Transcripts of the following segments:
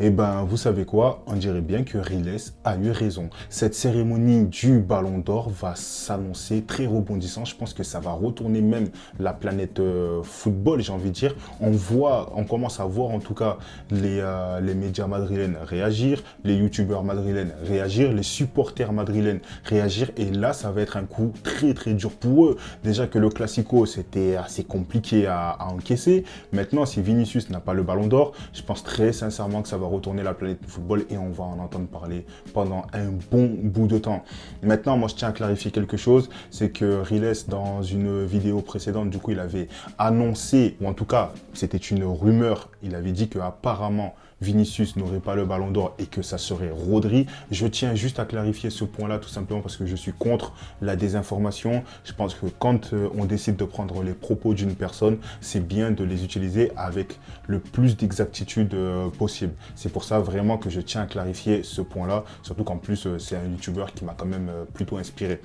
Eh ben, vous savez quoi? On dirait bien que Riles a eu raison. Cette cérémonie du Ballon d'Or va s'annoncer très rebondissant. Je pense que ça va retourner même la planète football, j'ai envie de dire. On commence à voir en tout cas les médias madrilènes réagir, les youtubeurs madrilènes réagir, les supporters madrilènes réagir. Et là, ça va être un coup très très dur pour eux. Déjà que le Classico, c'était assez compliqué à encaisser. Maintenant, si Vinicius n'a pas le Ballon d'Or, je pense très sincèrement que ça va retourner la planète du football et on va en entendre parler pendant un bon bout de temps. Maintenant, moi, je tiens à clarifier quelque chose, c'est que Riles, dans une vidéo précédente, du coup, il avait annoncé, ou en tout cas, c'était une rumeur, il avait dit qu'apparemment, Vinicius n'aurait pas le Ballon d'Or et que ça serait Rodri. Je tiens juste à clarifier ce point-là, tout simplement parce que je suis contre la désinformation. Je pense que quand on décide de prendre les propos d'une personne, c'est bien de les utiliser avec le plus d'exactitude possible. C'est pour ça vraiment que je tiens à clarifier ce point-là, surtout qu'en plus, c'est un YouTuber qui m'a quand même plutôt inspiré.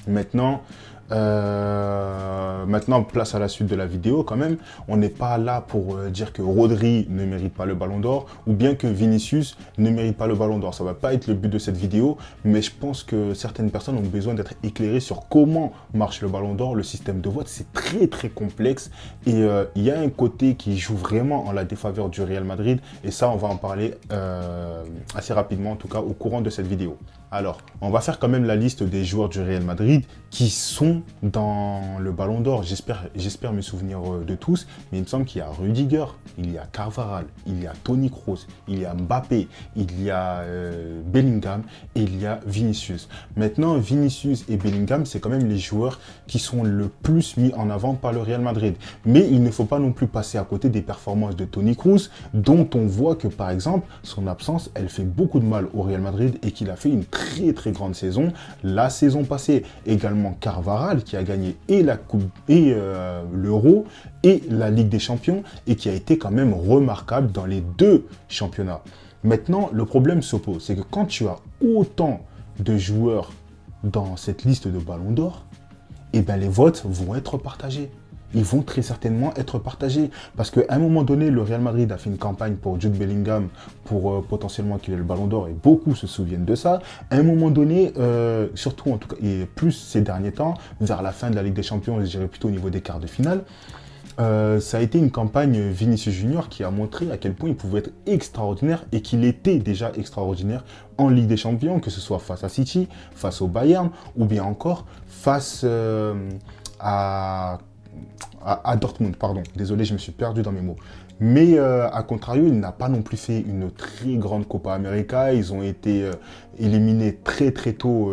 Maintenant, place à la suite de la vidéo quand même. On n'est pas là pour dire que Rodri ne mérite pas le Ballon d'Or ou bien que Vinicius ne mérite pas le Ballon d'Or. Ça ne va pas être le but de cette vidéo, mais je pense que certaines personnes ont besoin d'être éclairées sur comment marche le Ballon d'Or. Le système de vote, c'est très très complexe et il y a un côté qui joue vraiment en la défaveur du Real Madrid et ça, on va en parler assez rapidement, en tout cas au courant de cette vidéo. Alors, on va faire quand même la liste des joueurs du Real Madrid qui sont dans le Ballon d'Or. J'espère me souvenir de tous, mais il me semble qu'il y a Rudiger, il y a Carvajal, il y a Toni Kroos, il y a Mbappé, il y a Bellingham et il y a Vinicius. Maintenant, Vinicius et Bellingham, c'est quand même les joueurs qui sont le plus mis en avant par le Real Madrid. Mais il ne faut pas non plus passer à côté des performances de Toni Kroos, dont on voit que, par exemple, son absence, elle fait beaucoup de mal au Real Madrid et qu'il a fait une très très grande saison. La saison passée, également Carvajal qui a gagné et la Coupe et l'Euro et la Ligue des Champions et qui a été quand même remarquable dans les deux championnats. Maintenant, le problème se pose, c'est que quand tu as autant de joueurs dans cette liste de Ballon d'Or, eh ben les votes vont être partagés. Ils vont très certainement être partagés. Parce qu'à un moment donné, le Real Madrid a fait une campagne pour Jude Bellingham pour potentiellement qu'il ait le Ballon d'Or et beaucoup se souviennent de ça. À un moment donné, surtout en tout cas, et plus ces derniers temps, vers la fin de la Ligue des Champions, je dirais plutôt au niveau des quarts de finale, ça a été une campagne Vinicius Junior qui a montré à quel point il pouvait être extraordinaire et qu'il était déjà extraordinaire en Ligue des Champions, que ce soit face à City, face au Bayern ou bien encore face à Dortmund, pardon. Désolé, je me suis perdu dans mes mots. Mais à contrario, il n'a pas non plus fait une très grande Copa América. Ils ont été éliminés très très tôt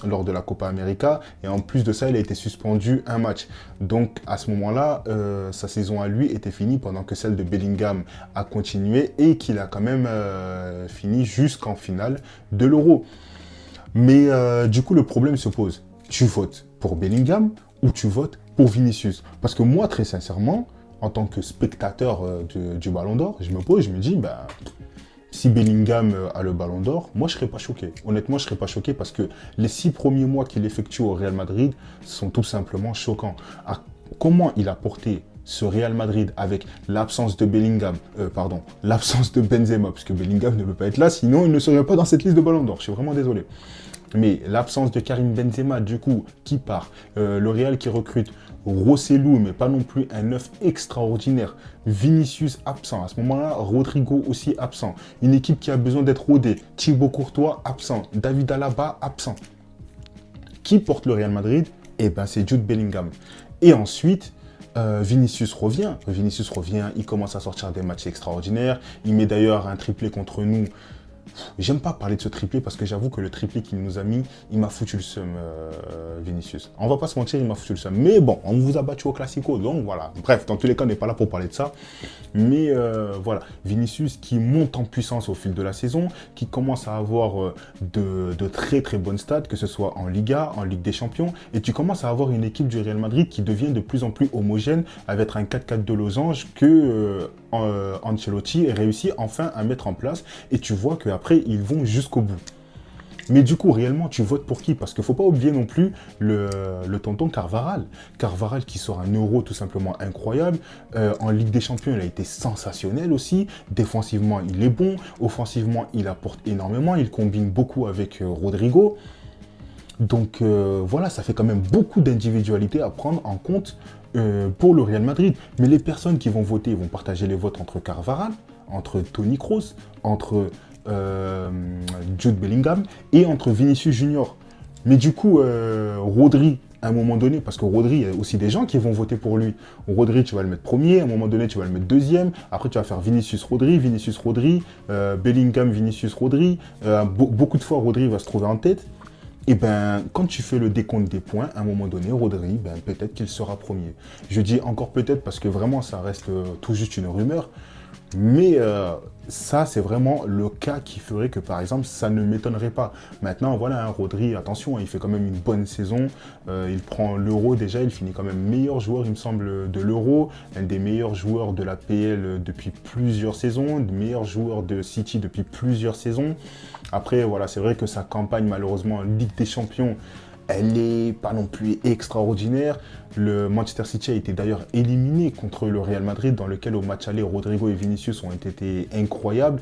lors de la Copa América. Et en plus de ça, il a été suspendu un match. Donc à ce moment-là, sa saison à lui était finie pendant que celle de Bellingham a continué et qu'il a quand même fini jusqu'en finale de l'Euro. Mais du coup, le problème se pose. Tu votes pour Bellingham ou tu votes pour Vinicius? Parce que moi, très sincèrement, en tant que spectateur du Ballon d'Or, je me pose, je me dis, bah, si Bellingham a le Ballon d'Or, moi, je ne serais pas choqué. Honnêtement, je ne serais pas choqué parce que les 6 premiers mois qu'il effectue au Real Madrid sont tout simplement choquants. Comment il a porté ce Real Madrid avec l'absence de Bellingham, l'absence de Benzema, parce que Bellingham ne peut pas être là, sinon il ne serait pas dans cette liste de Ballon d'Or. Je suis vraiment désolé. Mais l'absence de Karim Benzema, du coup, qui part, le Real qui recrute Rossellou, mais pas non plus un neuf extraordinaire, Vinicius absent, à ce moment-là, Rodrigo aussi absent, une équipe qui a besoin d'être rodée, Thibaut Courtois absent, David Alaba absent. Qui porte le Real Madrid? Eh ben, c'est Jude Bellingham. Et ensuite, Vinicius revient, il commence à sortir des matchs extraordinaires, il met d'ailleurs un triplé contre nous. J'aime pas parler de ce triplé parce que j'avoue que le triplé qu'il nous a mis, il m'a foutu le seum, Vinicius. On va pas se mentir, il m'a foutu le seum. Mais bon, on vous a battu au Classico, donc voilà. Bref, dans tous les cas, on n'est pas là pour parler de ça. Mais voilà, Vinicius qui monte en puissance au fil de la saison, qui commence à avoir de très très bonnes stats, que ce soit en Liga, en Ligue des Champions, et tu commences à avoir une équipe du Real Madrid qui devient de plus en plus homogène avec un 4-4 de losange que Ancelotti réussit enfin à mettre en place, et tu vois qu'après ils vont jusqu'au bout. Mais du coup, réellement, tu votes pour qui? Parce qu'il ne faut pas oublier non plus le tonton Carvaral. Carvaral qui sort un Euro tout simplement incroyable. En Ligue des Champions, il a été sensationnel aussi. Défensivement, il est bon. Offensivement, il apporte énormément. Il combine beaucoup avec Rodrigo. Donc voilà, ça fait quand même beaucoup d'individualité à prendre en compte pour le Real Madrid. Mais les personnes qui vont voter, ils vont partager les votes entre Carvaral, entre Toni Kroos, entre Jude Bellingham et entre Vinicius Junior. Mais du coup, Rodri, à un moment donné, parce que Rodri, il y a aussi des gens qui vont voter pour lui. Rodri, tu vas le mettre premier, à un moment donné, tu vas le mettre deuxième. Après, tu vas faire Vinicius Rodri, Bellingham, Vinicius Rodri. Beaucoup de fois, Rodri va se trouver en tête. Et ben, quand tu fais le décompte des points, à un moment donné, Rodri, ben, peut-être qu'il sera premier. Je dis encore peut-être parce que vraiment, ça reste tout juste une rumeur. Mais ça, c'est vraiment le cas qui ferait que, par exemple, ça ne m'étonnerait pas. Maintenant, voilà, hein, Rodri, attention, hein, il fait quand même une bonne saison. Il prend l'Euro déjà, il finit quand même meilleur joueur, il me semble, de l'Euro. Un des meilleurs joueurs de la PL depuis plusieurs saisons, le meilleur joueur de City depuis plusieurs saisons. Après, voilà, c'est vrai que sa campagne, malheureusement, en Ligue des Champions, elle n'est pas non plus extraordinaire. Le Manchester City a été d'ailleurs éliminé contre le Real Madrid, dans lequel au match aller, Rodrigo et Vinicius ont été incroyables.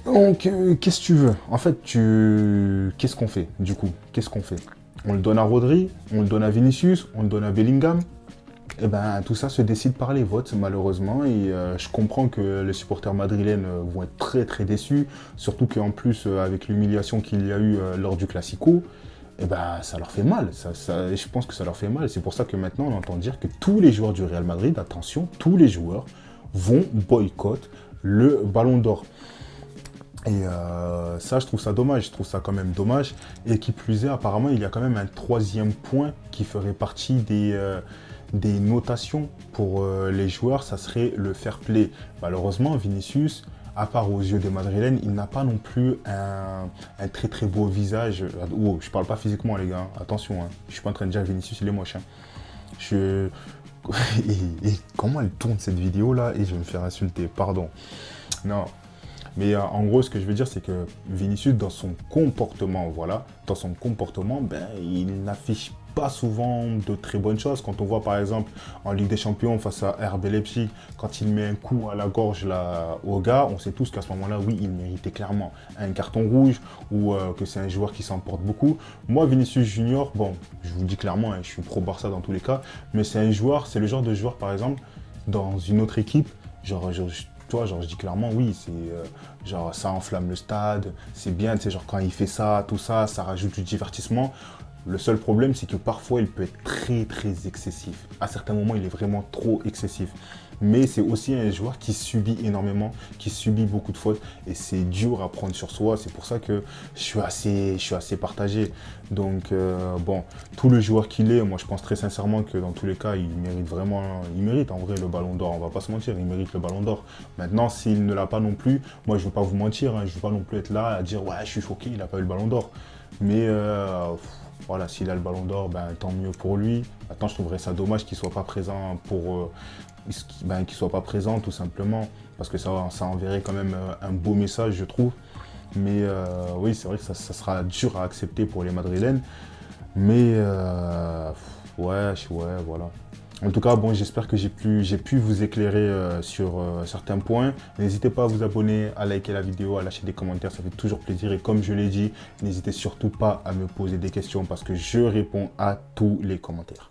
Donc, qu'est-ce que tu veux? En fait, qu'est-ce qu'on fait, du coup? Qu'est-ce qu'on fait? On le donne à Rodri, on le donne à Vinicius, on le donne à Bellingham. Eh ben, tout ça se décide par les votes, malheureusement, et je comprends que les supporters madrilènes vont être très très déçus, surtout qu'en plus, avec l'humiliation qu'il y a eu lors du Classico, eh ben, ça leur fait mal. Je pense que ça leur fait mal. C'est pour ça que maintenant, on entend dire que tous les joueurs du Real Madrid, attention, tous les joueurs vont boycotter le Ballon d'Or. Et ça, je trouve ça dommage. Je trouve ça quand même dommage. Et qui plus est, apparemment, il y a quand même un troisième point qui ferait partie des notations pour les joueurs. Ça serait le fair play. Malheureusement, Vinicius, à part aux yeux des Madrilènes, il n'a pas non plus un très très beau visage. Oh, je parle pas physiquement, les gars. Attention, hein. Je suis pas en train de dire Vinicius, il est moche. Hein. Et comment elle tourne cette vidéo là? Et je vais me faire insulter, pardon. Non. Mais en gros, ce que je veux dire, c'est que Vinicius, dans son comportement, voilà, dans son comportement, ben, il n'affiche pas souvent de très bonnes choses. Quand on voit par exemple en Ligue des Champions face à RB Leipzig, quand il met un coup à la gorge là, au gars, on sait tous qu'à ce moment-là, oui, il méritait clairement un carton rouge ou que c'est un joueur qui s'emporte beaucoup. Moi, Vinicius Junior, bon, je vous dis clairement, hein, je suis pro Barça dans tous les cas, mais c'est un joueur, c'est le genre de joueur par exemple, dans une autre équipe, genre je dis clairement oui, c'est genre ça enflamme le stade, c'est bien, tu sais, genre quand il fait ça, tout ça, ça rajoute du divertissement. Le seul problème, c'est que parfois, il peut être très, très excessif. À certains moments, il est vraiment trop excessif. Mais c'est aussi un joueur qui subit énormément, qui subit beaucoup de fautes. Et c'est dur à prendre sur soi. C'est pour ça que je suis assez partagé. Donc, bon, tout le joueur qu'il est, moi, je pense très sincèrement que dans tous les cas, il mérite vraiment, il mérite en vrai le Ballon d'Or. On va pas se mentir, il mérite le Ballon d'Or. Maintenant, s'il ne l'a pas non plus, moi, je ne veux pas vous mentir. Hein, je ne veux pas non plus être là à dire, ouais, je suis choqué, il n'a pas eu le Ballon d'Or. Mais voilà, s'il a le Ballon d'Or, ben, tant mieux pour lui. Maintenant, je trouverais ça dommage qu'il ne soit pas présent qu'il soit pas présent tout simplement, parce que ça enverrait quand même un beau message, je trouve. Mais oui, c'est vrai que ça sera dur à accepter pour les Madrilènes. Mais ouais, voilà. En tout cas, bon, j'espère que j'ai pu vous éclairer sur certains points. N'hésitez pas à vous abonner, à liker la vidéo, à lâcher des commentaires, ça fait toujours plaisir. Et comme je l'ai dit, n'hésitez surtout pas à me poser des questions parce que je réponds à tous les commentaires.